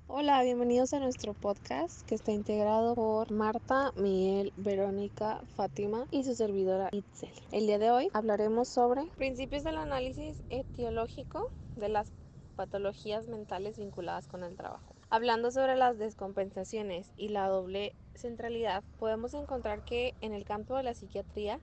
Hola, bienvenidos a nuestro podcast que está integrado por Marta, Miguel, Verónica, Fátima y su servidora Itzel. El día de hoy hablaremos sobre principios del análisis etiológico de las patologías mentales vinculadas con el trabajo. Hablando sobre las descompensaciones y la doble centralidad, podemos encontrar que en el campo de la psiquiatría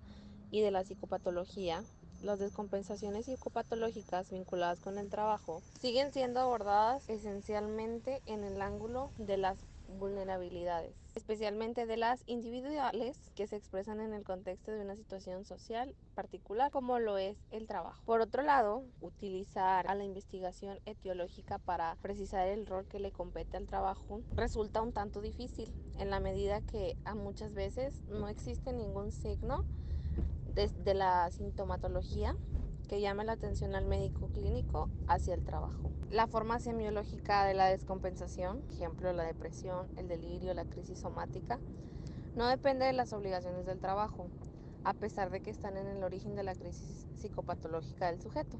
y de la psicopatología, las descompensaciones psicopatológicas vinculadas con el trabajo siguen siendo abordadas esencialmente en el ángulo de las vulnerabilidades, especialmente de las individuales que se expresan en el contexto de una situación social particular, como lo es el trabajo. Por otro lado, utilizar a la investigación etiológica para precisar el rol que le compete al trabajo resulta un tanto difícil, en la medida que a muchas veces no existe ningún signo de la sintomatología que llame la atención al médico clínico hacia el trabajo. La forma semiológica de la descompensación, ejemplo la depresión, el delirio, la crisis somática, no depende de las obligaciones del trabajo, a pesar de que están en el origen de la crisis psicopatológica del sujeto.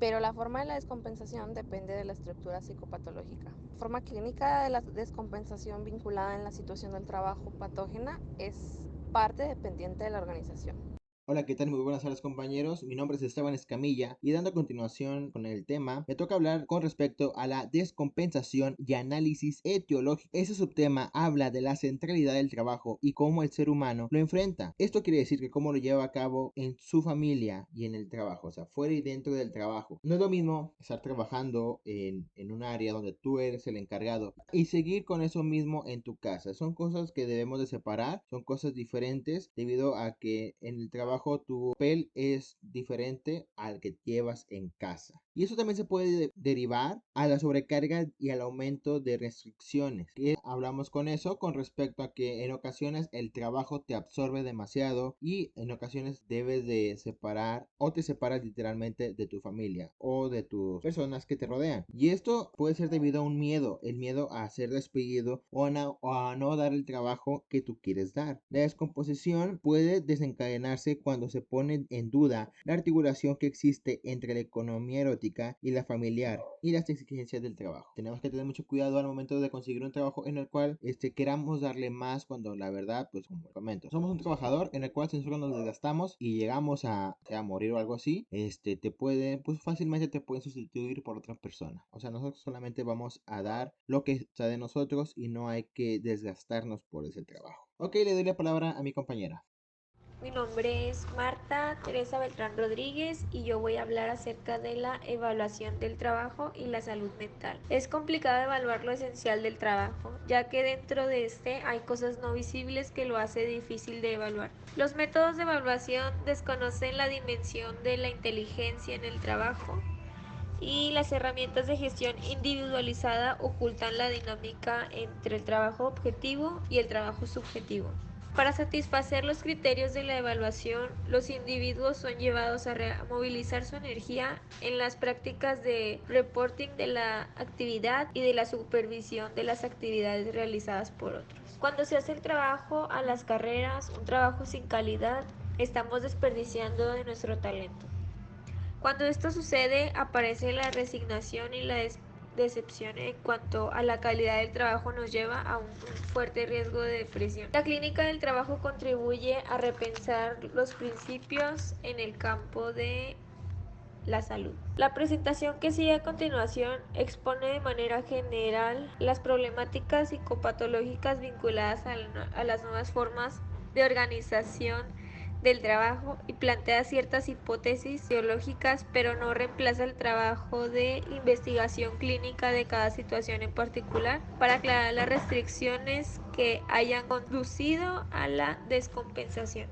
Pero la forma de la descompensación depende de la estructura psicopatológica. La forma clínica de la descompensación vinculada en la situación del trabajo patógena es parte dependiente de la organización. Hola, ¿qué tal? Muy buenas tardes, compañeros. Mi nombre es Esteban Escamilla y dando continuación con el tema, me toca hablar con respecto a la descompensación y análisis etiológico. Ese subtema habla de la centralidad del trabajo y cómo el ser humano lo enfrenta. Esto quiere decir que cómo lo lleva a cabo en su familia y en el trabajo, o sea, fuera y dentro del trabajo. No es lo mismo estar trabajando en un área donde tú eres el encargado y seguir con eso mismo en tu casa. Son cosas que debemos de separar, son cosas diferentes debido a que en el trabajo tu papel es diferente al que llevas en casa. Y eso también se puede derivar a la sobrecarga y al aumento de restricciones. Y hablamos con eso con respecto a que en ocasiones el trabajo te absorbe demasiado y en ocasiones debes de separar o te separas literalmente de tu familia o de tus personas que te rodean. Y esto puede ser debido a un miedo, el miedo a ser despedido o a no dar el trabajo que tú quieres dar. La descomposición puede desencadenarse cuando se pone en duda la articulación que existe entre la economía erótica y la familiar y las exigencias del trabajo. Tenemos que tener mucho cuidado al momento de conseguir un trabajo en el cual queramos darle más cuando la verdad, pues como comento, somos un trabajador en el cual si nosotros nos desgastamos y llegamos a morir o algo así, te puede, pues fácilmente te pueden sustituir por otra persona. O sea, nosotros solamente vamos a dar lo que está de nosotros y no hay que desgastarnos por ese trabajo. Ok, le doy la palabra a mi compañera. Mi nombre es Marta Teresa Beltrán Rodríguez y yo voy a hablar acerca de la evaluación del trabajo y la salud mental. Es complicado evaluar lo esencial del trabajo, ya que dentro de este hay cosas no visibles que lo hace difícil de evaluar. Los métodos de evaluación desconocen la dimensión de la inteligencia en el trabajo y las herramientas de gestión individualizada ocultan la dinámica entre el trabajo objetivo y el trabajo subjetivo. Para satisfacer los criterios de la evaluación, los individuos son llevados a movilizar su energía en las prácticas de reporting de la actividad y de la supervisión de las actividades realizadas por otros. Cuando se hace el trabajo a las carreras, un trabajo sin calidad, estamos desperdiciando de nuestro talento. Cuando esto sucede, aparece la resignación y la decepción en cuanto a la calidad del trabajo nos lleva a un fuerte riesgo de depresión. La clínica del trabajo contribuye a repensar los principios en el campo de la salud. La presentación que sigue a continuación expone de manera general las problemáticas psicopatológicas vinculadas a las nuevas formas de organización del trabajo y plantea ciertas hipótesis teológicas, pero no reemplaza el trabajo de investigación clínica de cada situación en particular para aclarar las restricciones que hayan conducido a la descompensación.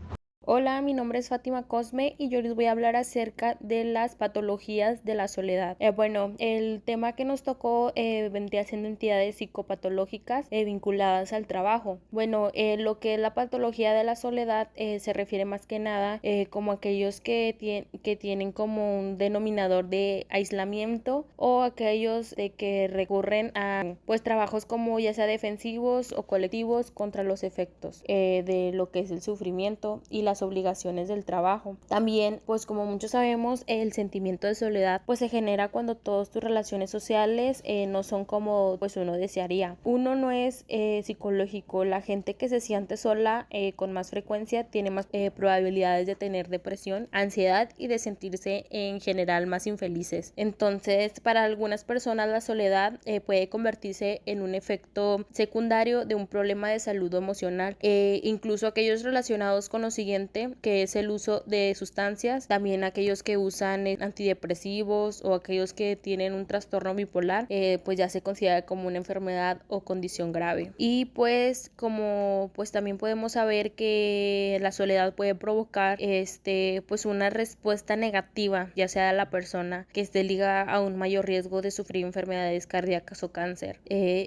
Hola, mi nombre es Fátima Cosme y yo les voy a hablar acerca de las patologías de la soledad. El tema que nos tocó vendría siendo entidades psicopatológicas vinculadas al trabajo. Lo que es la patología de la soledad se refiere más que nada como aquellos que tienen como un denominador de aislamiento o aquellos que recurren a pues trabajos como ya sea defensivos o colectivos contra los efectos de lo que es el sufrimiento y la las obligaciones del trabajo. También, pues como muchos sabemos, el sentimiento de soledad pues se genera cuando todas tus relaciones sociales no son como pues uno desearía. Uno no es psicológico. La gente que se siente sola con más frecuencia tiene más probabilidades de tener depresión, ansiedad y de sentirse en general más infelices. Entonces, para algunas personas la soledad puede convertirse en un efecto secundario de un problema de salud emocional, incluso aquellos relacionados con lo siguiente, que es el uso de sustancias, también aquellos que usan antidepresivos o aquellos que tienen un trastorno bipolar, pues ya se considera como una enfermedad o condición grave. Y pues como pues también podemos saber que la soledad puede provocar pues una respuesta negativa, ya sea de la persona, que esté ligada a un mayor riesgo de sufrir enfermedades cardíacas o cáncer.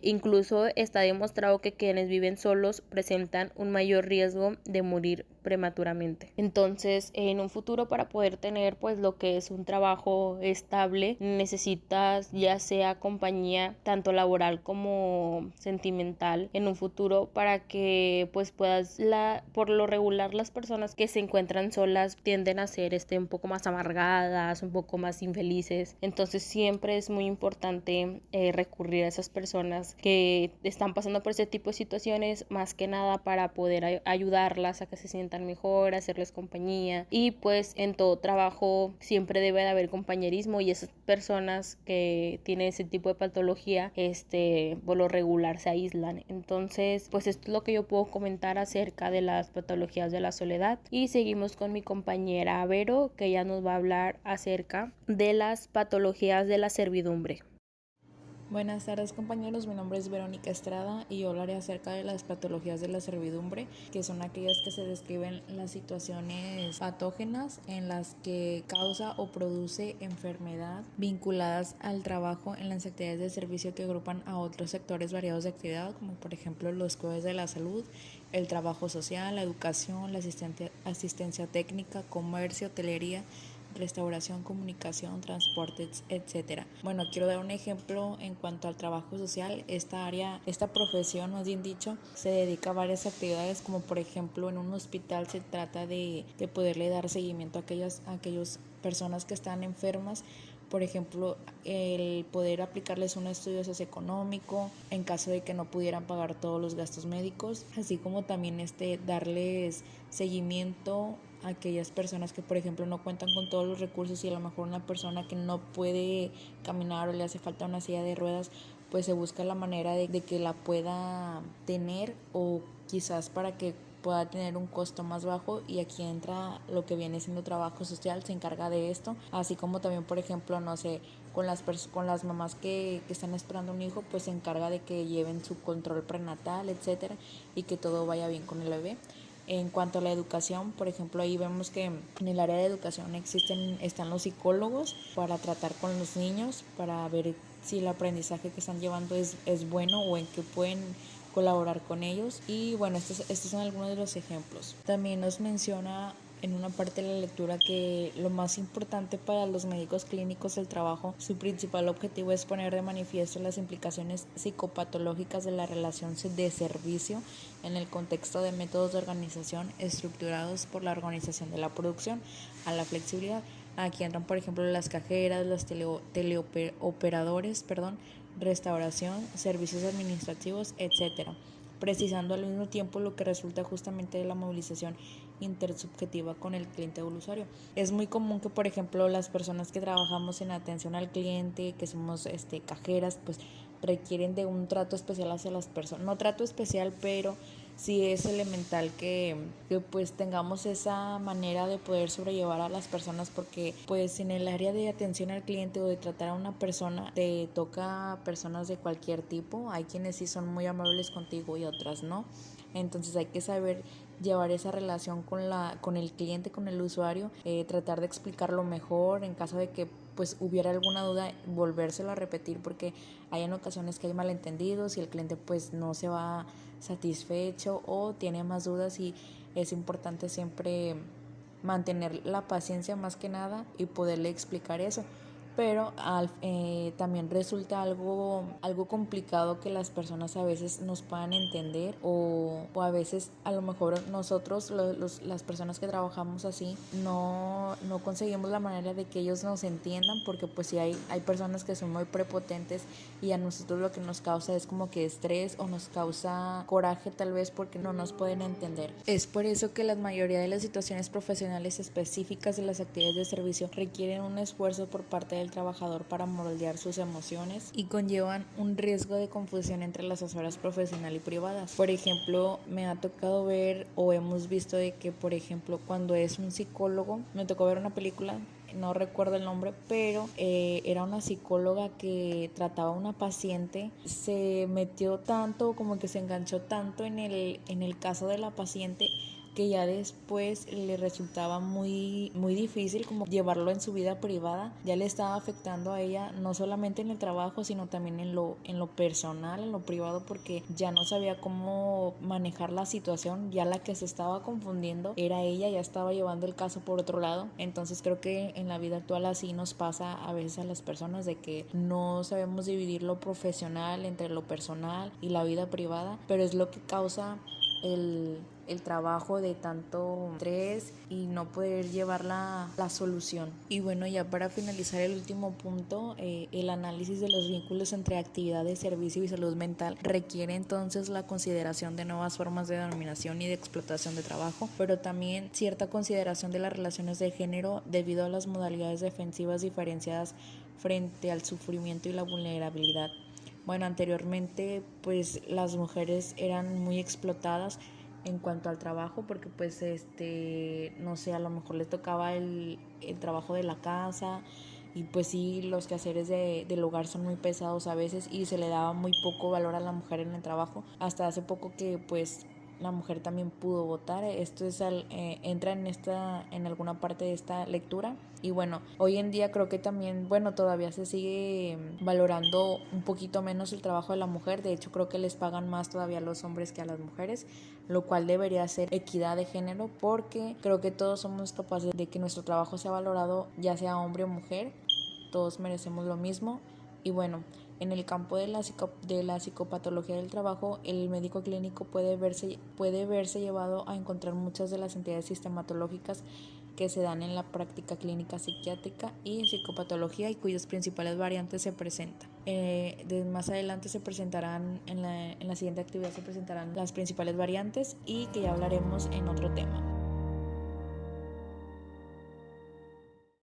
Incluso está demostrado que quienes viven solos presentan un mayor riesgo de morir prematuramente. Entonces, en un futuro, para poder tener pues lo que es un trabajo estable, necesitas ya sea compañía tanto laboral como sentimental en un futuro, para que pues puedas, por lo regular las personas que se encuentran solas tienden a ser un poco más amargadas, un poco más infelices. Entonces siempre es muy importante recurrir a esas personas que están pasando por ese tipo de situaciones, más que nada para poder ayudarlas a que se sientan mejor, hacerles compañía. Y pues en todo trabajo siempre debe de haber compañerismo, y esas personas que tienen ese tipo de patología por lo regular se aíslan. Entonces pues esto es lo que yo puedo comentar acerca de las patologías de la soledad, y seguimos con mi compañera Vero, que ella nos va a hablar acerca de las patologías de la servidumbre. Buenas tardes compañeros, mi nombre es Verónica Estrada y yo hablaré acerca de las patologías de la servidumbre, que son aquellas que se describen las situaciones patógenas en las que causa o produce enfermedad vinculadas al trabajo en las actividades de servicio que agrupan a otros sectores variados de actividad, como por ejemplo los cuidados de la salud, el trabajo social, la educación, la asistencia técnica, comercio, hotelería, restauración, comunicación, transportes, etcétera. Bueno, quiero dar un ejemplo en cuanto al trabajo social. Esta profesión, más bien dicho, se dedica a varias actividades, como por ejemplo en un hospital se trata de poderle dar seguimiento a aquellas personas que están enfermas. Por ejemplo, el poder aplicarles un estudio socioeconómico en caso de que no pudieran pagar todos los gastos médicos, así como también darles seguimiento a aquellas personas que por ejemplo no cuentan con todos los recursos, y a lo mejor una persona que no puede caminar o le hace falta una silla de ruedas, pues se busca la manera de que la pueda tener, o quizás para que pueda tener un costo más bajo, y aquí entra lo que viene siendo trabajo social, se encarga de esto, así como también por ejemplo, no sé, con las mamás que están esperando un hijo, pues se encarga de que lleven su control prenatal, etcétera, y que todo vaya bien con el bebé. En cuanto a la educación, por ejemplo, ahí vemos que en el área de educación están los psicólogos para tratar con los niños, para ver si el aprendizaje que están llevando es bueno o en qué pueden colaborar con ellos. Y bueno, estos son algunos de los ejemplos. También nos menciona en una parte de la lectura que lo más importante para los médicos clínicos del trabajo, su principal objetivo es poner de manifiesto las implicaciones psicopatológicas de la relación de servicio en el contexto de métodos de organización estructurados por la organización de la producción a la flexibilidad. Aquí entran por ejemplo las cajeras, los teleoperadores, restauración, servicios administrativos, etcétera, precisando al mismo tiempo lo que resulta justamente de la movilización intersubjetiva con el cliente o el usuario. Es muy común que por ejemplo las personas que trabajamos en atención al cliente, que somos cajeras, pues requieren de un trato especial hacia las personas, no trato especial, pero sí es elemental que pues tengamos esa manera de poder sobrellevar a las personas, porque pues en el área de atención al cliente o de tratar a una persona te toca personas de cualquier tipo. Hay quienes sí son muy amables contigo y otras no, entonces hay que saber llevar esa relación con el cliente, con el usuario, tratar de explicarlo mejor en caso de que pues hubiera alguna duda, volvérselo a repetir, porque hay en ocasiones que hay malentendidos y el cliente pues no se va satisfecho o tiene más dudas, y es importante siempre mantener la paciencia más que nada y poderle explicar eso. pero también resulta algo complicado que las personas a veces nos puedan entender o a veces a lo mejor nosotros, las personas que trabajamos así, no conseguimos la manera de que ellos nos entiendan, porque pues sí hay personas que son muy prepotentes y a nosotros lo que nos causa es como que estrés o nos causa coraje tal vez porque no nos pueden entender. Es por eso que la mayoría de las situaciones profesionales específicas de las actividades de servicio requieren un esfuerzo por parte del trabajador para moldear sus emociones y conllevan un riesgo de confusión entre las esferas profesional y privadas. Por ejemplo, me ha tocado ver o hemos visto de que, por ejemplo, cuando es un psicólogo, me tocó ver una película, no recuerdo el nombre, pero era una psicóloga que trataba a una paciente, se metió tanto, como que se enganchó tanto en el caso de la paciente, que ya después le resultaba muy difícil como llevarlo en su vida privada. Ya le estaba afectando a ella no solamente en el trabajo, sino también en lo personal, en lo privado, porque ya no sabía cómo manejar la situación. Ya la que se estaba confundiendo era ella, ya estaba llevando el caso por otro lado. Entonces creo que en la vida actual así nos pasa a veces a las personas, de que no sabemos dividir lo profesional entre lo personal y la vida privada, pero es lo que causa el trabajo de tanto estrés y no poder llevar la solución. Y bueno, ya para finalizar el último punto, el análisis de los vínculos entre actividad de servicio y salud mental requiere entonces la consideración de nuevas formas de dominación y de explotación de trabajo, pero también cierta consideración de las relaciones de género debido a las modalidades defensivas diferenciadas frente al sufrimiento y la vulnerabilidad. Bueno, anteriormente pues las mujeres eran muy explotadas en cuanto al trabajo, porque pues no sé, a lo mejor les tocaba el trabajo de la casa y pues sí, los quehaceres del hogar son muy pesados a veces y se le daba muy poco valor a la mujer en el trabajo, hasta hace poco que pues la mujer también pudo votar. Esto es entra en alguna parte de esta lectura. Y bueno, hoy en día creo que también, bueno, todavía se sigue valorando un poquito menos el trabajo de la mujer. De hecho, creo que les pagan más todavía a los hombres que a las mujeres, lo cual debería ser equidad de género, porque creo que todos somos capaces de que nuestro trabajo sea valorado, ya sea hombre o mujer. Todos merecemos lo mismo. Y bueno, en el campo de la psicopatología del trabajo, el médico clínico puede verse llevado a encontrar muchas de las entidades sistematológicas que se dan en la práctica clínica psiquiátrica y psicopatología, y cuyas principales variantes se presentan. Más adelante se presentarán, en la siguiente actividad se presentarán las principales variantes, y que ya hablaremos en otro tema.